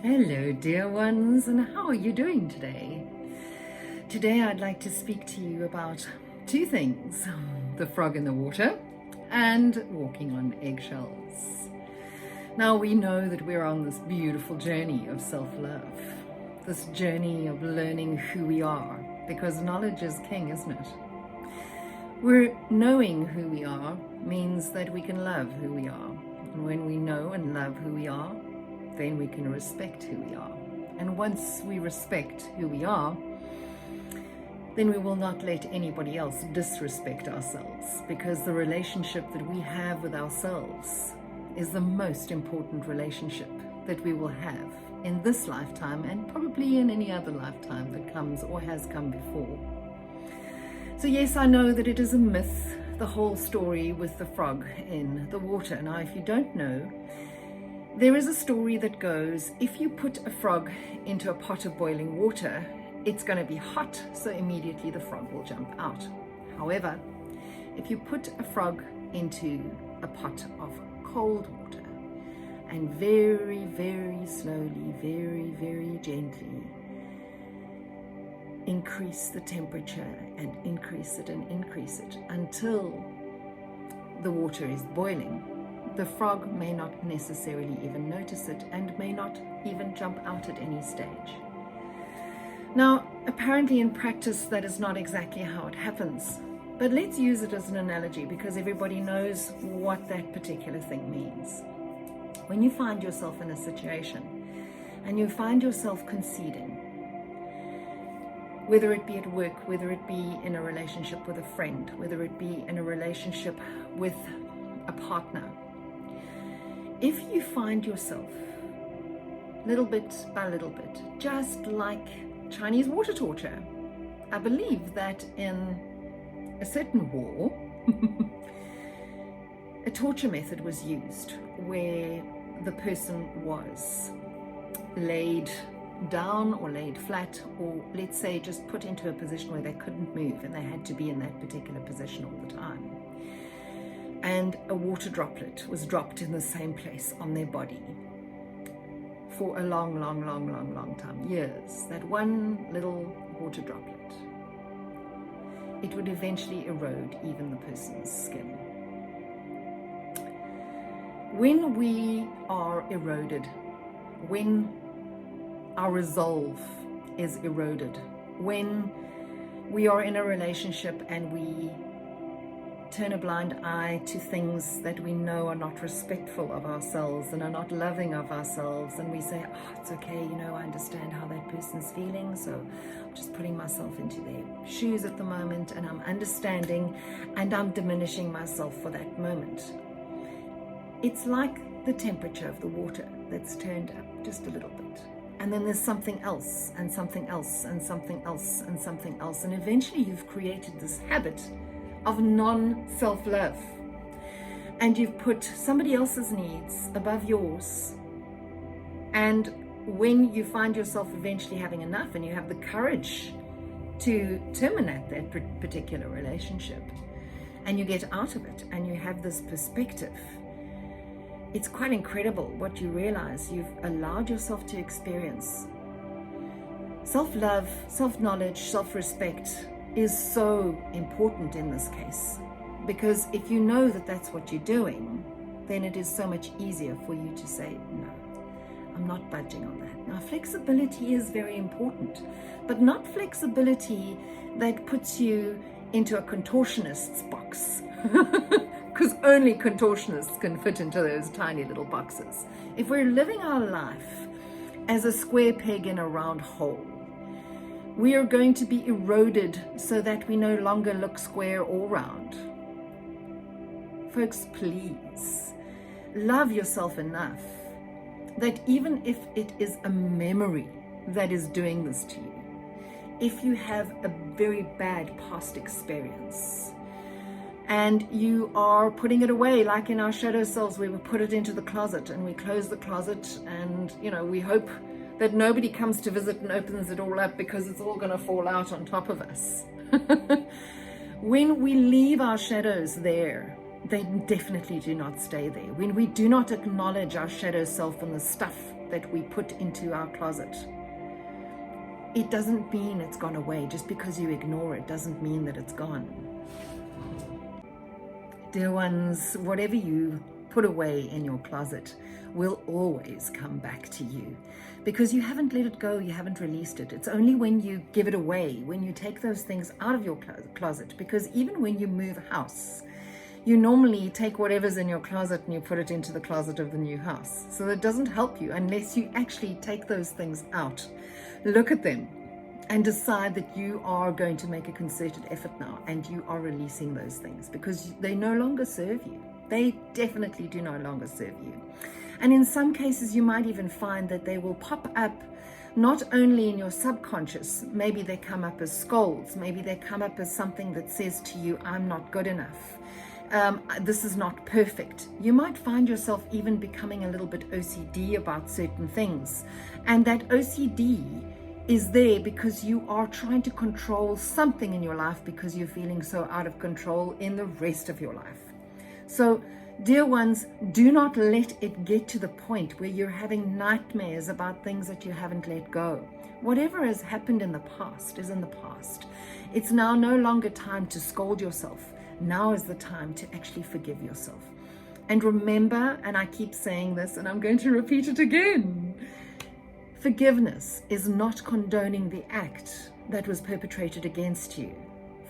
Hello, dear ones, and how are you doing today? Today I'd like to speak to you about two things: the frog in the water and walking on eggshells. Now, we know that we're on this beautiful journey of self-love, this journey of learning who we are, because knowledge is king, isn't it? We're knowing who we are means that we can love who we are. And when we know and love who we are, then we can respect who we are. And once we respect who we are, then we will not let anybody else disrespect ourselves, because the relationship that we have with ourselves is the most important relationship that we will have in this lifetime, and probably in any other lifetime that comes or has come before. So yes, I know that it is a myth, the whole story with the frog in the water. Now, if you don't know, there is a story that goes, if you put a frog into a pot of boiling water, it's going to be hot, so immediately the frog will jump out. However, if you put a frog into a pot of cold water and very, very slowly, very, very gently increase the temperature and increase it until the water is boiling, the frog may not necessarily even notice it and may not even jump out at any stage. Now, apparently in practice, that is not exactly how it happens. But let's use it as an analogy, because everybody knows what that particular thing means. When you find yourself in a situation and you find yourself conceding, whether it be at work, whether it be in a relationship with a friend, whether it be in a relationship with a partner, if you find yourself little bit by little bit, just like Chinese water torture, I believe that in a certain war, a torture method was used where the person was laid down or laid flat, or let's say just put into a position where they couldn't move and they had to be in that particular position all the time. And a water droplet was dropped in the same place on their body for a long time, years. That one little water droplet, it would eventually erode even the person's skin. When we are eroded, when our resolve is eroded, when we are in a relationship and we turn a blind eye to things that we know are not respectful of ourselves and are not loving of ourselves, and we say, oh, it's okay, I understand how that person's feeling, so I'm just putting myself into their shoes at the moment, and I'm understanding, and I'm diminishing myself for that moment. It's like the temperature of the water that's turned up just a little bit. And then there's something else, and something else, and something else, and something else. And eventually you've created this habit of non-self-love. And you've put somebody else's needs above yours. And when you find yourself eventually having enough and you have the courage to terminate that particular relationship, and you get out of it and you have this perspective, it's quite incredible what you realize you've allowed yourself to experience. Self-love, self-knowledge, self-respect is so important in this case, because if you know that that's what you're doing, then it is so much easier for you to say, no, I'm not budging on that. Now, flexibility is very important, but not flexibility that puts you into a contortionist's box. Because only contortionists can fit into those tiny little boxes. If we're living our life as a square peg in a round hole, we are going to be eroded so that we no longer look square or round. Folks, please love yourself enough that even if it is a memory that is doing this to you, if you have a very bad past experience, and you are putting it away, like in our shadow selves, where we put it into the closet and we close the closet, and we hope that nobody comes to visit and opens it all up, because it's all going to fall out on top of us. When we leave our shadows there, they definitely do not stay there. When we do not acknowledge our shadow self and the stuff that we put into our closet, it doesn't mean it's gone away. Just because you ignore it doesn't mean that it's gone. Dear ones, whatever you put away in your closet will always come back to you, because you haven't let it go, you haven't released it. It's only when you give it away, when you take those things out of your closet, because even when you move house, you normally take whatever's in your closet and you put it into the closet of the new house. So that doesn't help you unless you actually take those things out, look at them, and decide that you are going to make a concerted effort now, and you are releasing those things because they no longer serve you. They definitely do no longer serve you. And in some cases, you might even find that they will pop up not only in your subconscious. Maybe they come up as scolds. Maybe they come up as something that says to you, I'm not good enough. This is not perfect. You might find yourself even becoming a little bit OCD about certain things. And that OCD is there because you are trying to control something in your life because you're feeling so out of control in the rest of your life. So, dear ones, do not let it get to the point where you're having nightmares about things that you haven't let go. Whatever has happened in the past is in the past. It's now no longer time to scold yourself. Now is the time to actually forgive yourself. And remember, and I keep saying this and I'm going to repeat it again, forgiveness is not condoning the act that was perpetrated against you.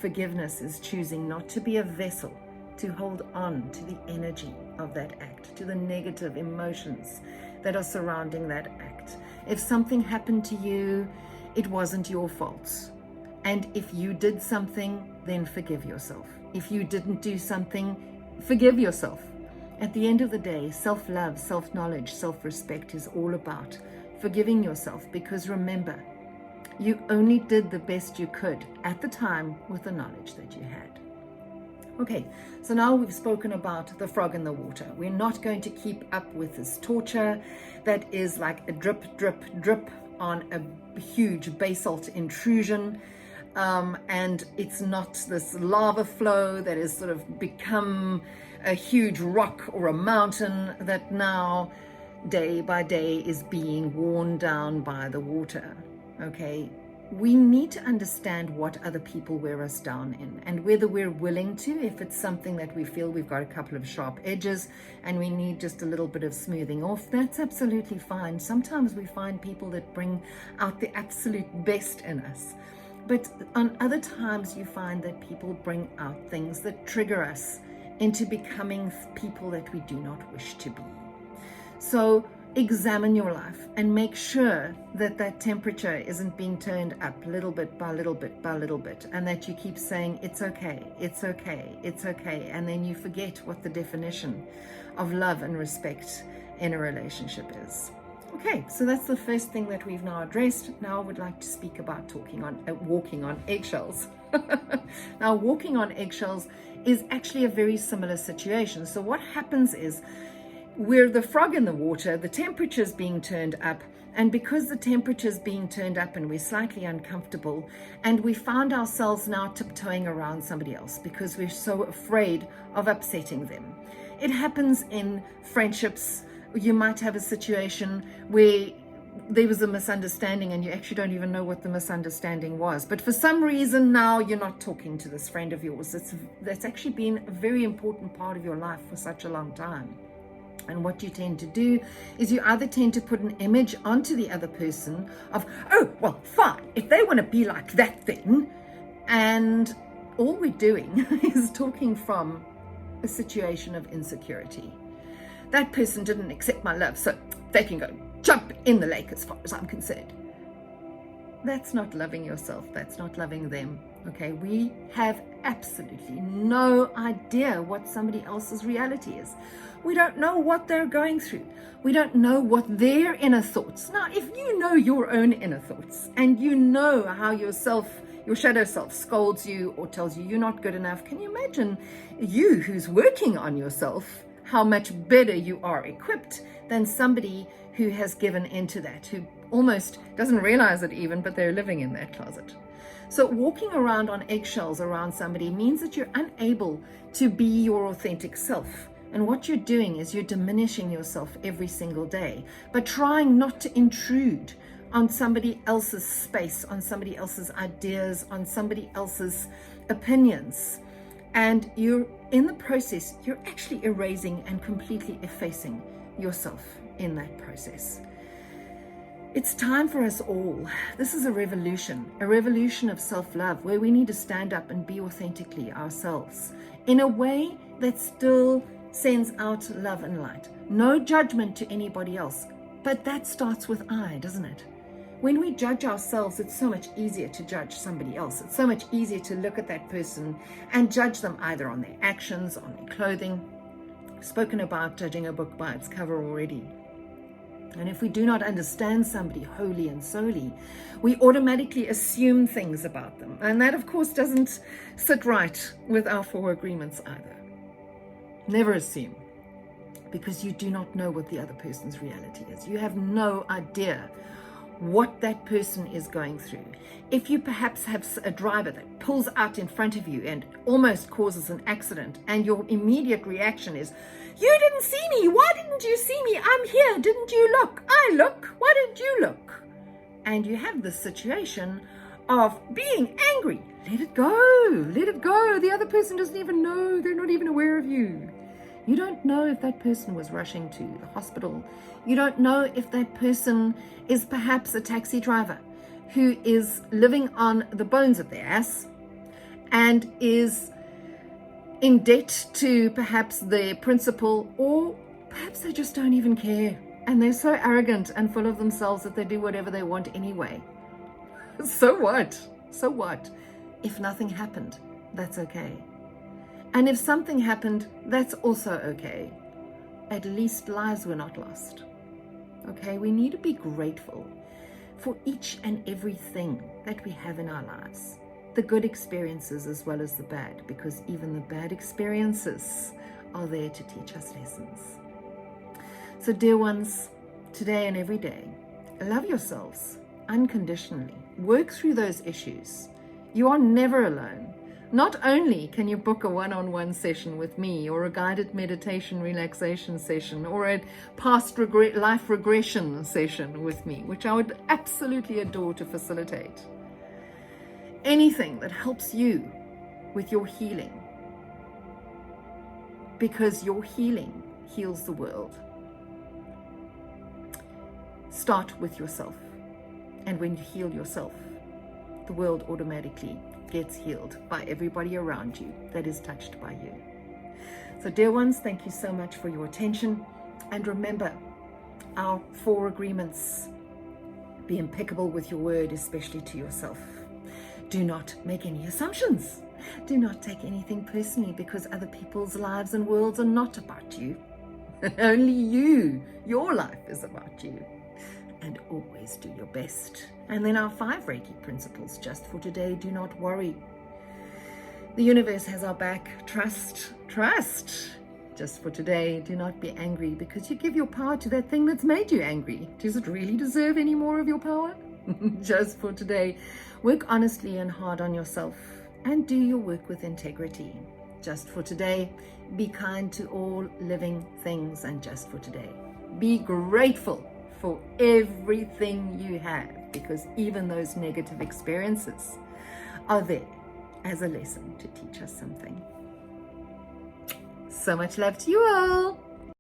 Forgiveness is choosing not to be a vessel to hold on to the energy of that act, to the negative emotions that are surrounding that act. If something happened to you, it wasn't your fault. And if you did something, then forgive yourself. If you didn't do something, forgive yourself. At the end of the day, self-love, self-knowledge, self-respect is all about forgiving yourself, because remember, you only did the best you could at the time with the knowledge that you had. Okay, so now we've spoken about the frog in the water. We're not going to keep up with this torture that is like a drip, drip, drip on a huge basalt intrusion. And it's not this lava flow that has sort of become a huge rock or a mountain that now, day by day, is being worn down by the water. Okay? We need to understand what other people wear us down in, and whether we're willing to, if it's something that we feel we've got a couple of sharp edges and we need just a little bit of smoothing off, that's absolutely fine. Sometimes we find people that bring out the absolute best in us. But on other times you find that people bring out things that trigger us into becoming people that we do not wish to be. So examine your life and make sure that that temperature isn't being turned up little bit by little bit by little bit, and that you keep saying, it's okay, it's okay, it's okay, and then you forget what the definition of love and respect in a relationship is. Okay, so that's the first thing that we've now addressed. Now I would like to speak about walking on eggshells. Now, walking on eggshells is actually a very similar situation. So what happens is, we're the frog in the water, the temperature's being turned up, and because the temperature's being turned up and we're slightly uncomfortable, and we found ourselves now tiptoeing around somebody else because we're so afraid of upsetting them. It happens in friendships. You might have a situation where there was a misunderstanding and you actually don't even know what the misunderstanding was, but for some reason now you're not talking to this friend of yours that's actually been a very important part of your life for such a long time. And what you tend to do is you either tend to put an image onto the other person of, oh, well, fine, if they want to be like that then. And all we're doing is talking from a situation of insecurity. That person didn't accept my love, so they can go jump in the lake as far as I'm concerned. That's not loving yourself. That's not loving them. Okay, we have absolutely no idea what somebody else's reality is. We don't know what they're going through. We don't know what their inner thoughts. Now, if you know your own inner thoughts and you know how your shadow self scolds you or tells you you're not good enough, can you imagine you who's working on yourself, how much better you are equipped than somebody who has given into that, who almost doesn't realize it even, but they're living in that closet. So walking around on eggshells around somebody means that you're unable to be your authentic self And what you're doing is you're diminishing yourself every single day, but trying not to intrude on somebody else's space, on somebody else's ideas, on somebody else's opinions. And you're in the process, you're actually erasing and completely effacing yourself in that process. It's time for us all. This is a revolution of self-love, where we need to stand up and be authentically ourselves in a way that still sends out love and light. No judgment to anybody else, but that starts with I, doesn't it? When we judge ourselves, it's so much easier to judge somebody else. It's so much easier to look at that person and judge them either on their actions, on their clothing. I've spoken about judging a book by its cover already. And if we do not understand somebody wholly and solely, we automatically assume things about them. And that, of course, doesn't sit right with our 4 agreements either. Never assume, because you do not know what the other person's reality is. You have no idea what that person is going through. If you perhaps have a driver that pulls out in front of you and almost causes an accident, and your immediate reaction is, "You didn't see me. Why didn't you see me? I'm here. Didn't you look? I look. Why didn't you look?" And you have this situation of being angry. Let it go. Let it go. The other person doesn't even know. They're not even aware of you. You don't know if that person was rushing to the hospital. You don't know if that person is perhaps a taxi driver who is living on the bones of their ass and is in debt to perhaps their principal, or perhaps they just don't even care and they're so arrogant and full of themselves that they do whatever they want anyway. So what? So what? If nothing happened, that's okay. And if something happened, that's also okay. At least lives were not lost. Okay, we need to be grateful for each and everything that we have in our lives. The good experiences as well as the bad, because even the bad experiences are there to teach us lessons. So dear ones, today and every day, love yourselves unconditionally. Work through those issues. You are never alone. Not only can you book a one-on-one session with me, or a guided meditation relaxation session, or a past life regression session with me, which I would absolutely adore to facilitate. Anything that helps you with your healing, because your healing heals the world. Start with yourself. And when you heal yourself, the world automatically gets healed by everybody around you that is touched by you. So dear ones, thank you so much for your attention. And remember our 4 agreements. Be impeccable with your word, especially to yourself. Do not make any assumptions. Do not take anything personally, because other people's lives and worlds are not about you. Only you. Your life is about you. And always do your best. And then our 5 Reiki principles, just for today, do not worry. The universe has our back. Trust. Just for today, do not be angry, because you give your power to that thing that's made you angry. Does it really deserve any more of your power? Just for today, work honestly and hard on yourself, and do your work with integrity. Just for today, be kind to all living things. And just for today, be grateful for everything you have, because even those negative experiences are there as a lesson to teach us something. So much love to you all.